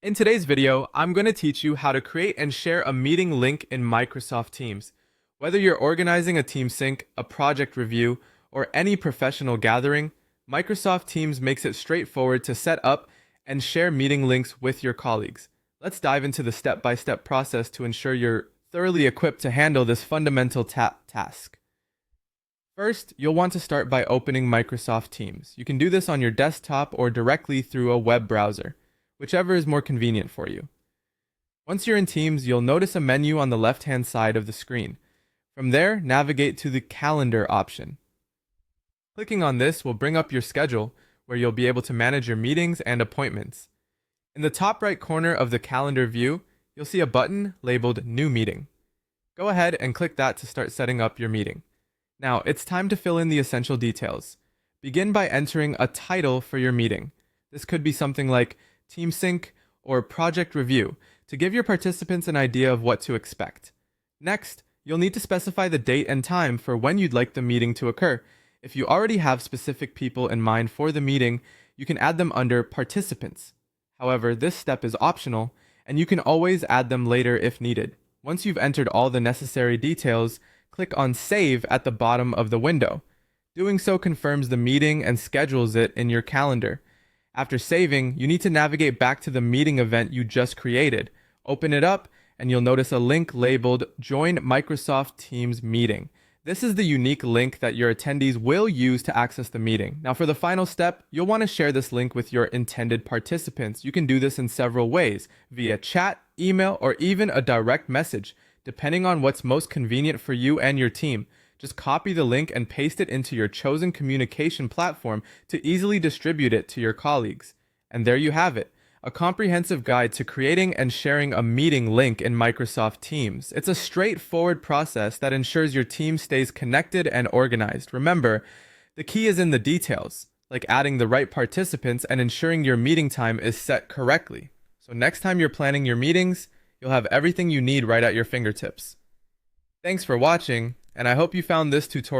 In today's video, I'm going to teach you how to create and share a meeting link in Microsoft Teams. Whether you're organizing a team sync, a project review, or any professional gathering, Microsoft Teams makes it straightforward to set up and share meeting links with your colleagues. Let's dive into the step-by-step process to ensure you're thoroughly equipped to handle this fundamental task. First, you'll want to start by opening Microsoft Teams. You can do this on your desktop or directly through a web browser, whichever is more convenient for you. Once you're in Teams, you'll notice a menu on the left-hand side of the screen. From there, navigate to the Calendar option. Clicking on this will bring up your schedule, where you'll be able to manage your meetings and appointments. In the top right corner of the calendar view, you'll see a button labeled New Meeting. Go ahead and click that to start setting up your meeting. Now, it's time to fill in the essential details. Begin by entering a title for your meeting. This could be something like Team Sync or Project Review to give your participants an idea of what to expect. Next, you'll need to specify the date and time for when you'd like the meeting to occur. If you already have specific people in mind for the meeting, you can add them under Participants. However, this step is optional, and you can always add them later if needed. Once you've entered all the necessary details, click on Save at the bottom of the window. Doing so confirms the meeting and schedules it in your calendar. After saving, you need to navigate back to the meeting event you just created. Open it up, and you'll notice a link labeled Join Microsoft Teams Meeting. This is the unique link that your attendees will use to access the meeting. Now, for the final step, you'll want to share this link with your intended participants. You can do this in several ways, via chat, email, or even a direct message, depending on what's most convenient for you and your team. Just copy the link and paste it into your chosen communication platform to easily distribute it to your colleagues. And there you have it, a comprehensive guide to creating and sharing a meeting link in Microsoft Teams. It's a straightforward process that ensures your team stays connected and organized. Remember, the key is in the details, like adding the right participants and ensuring your meeting time is set correctly. So next time you're planning your meetings, you'll have everything you need right at your fingertips. Thanks for watching, and I hope you found this tutorial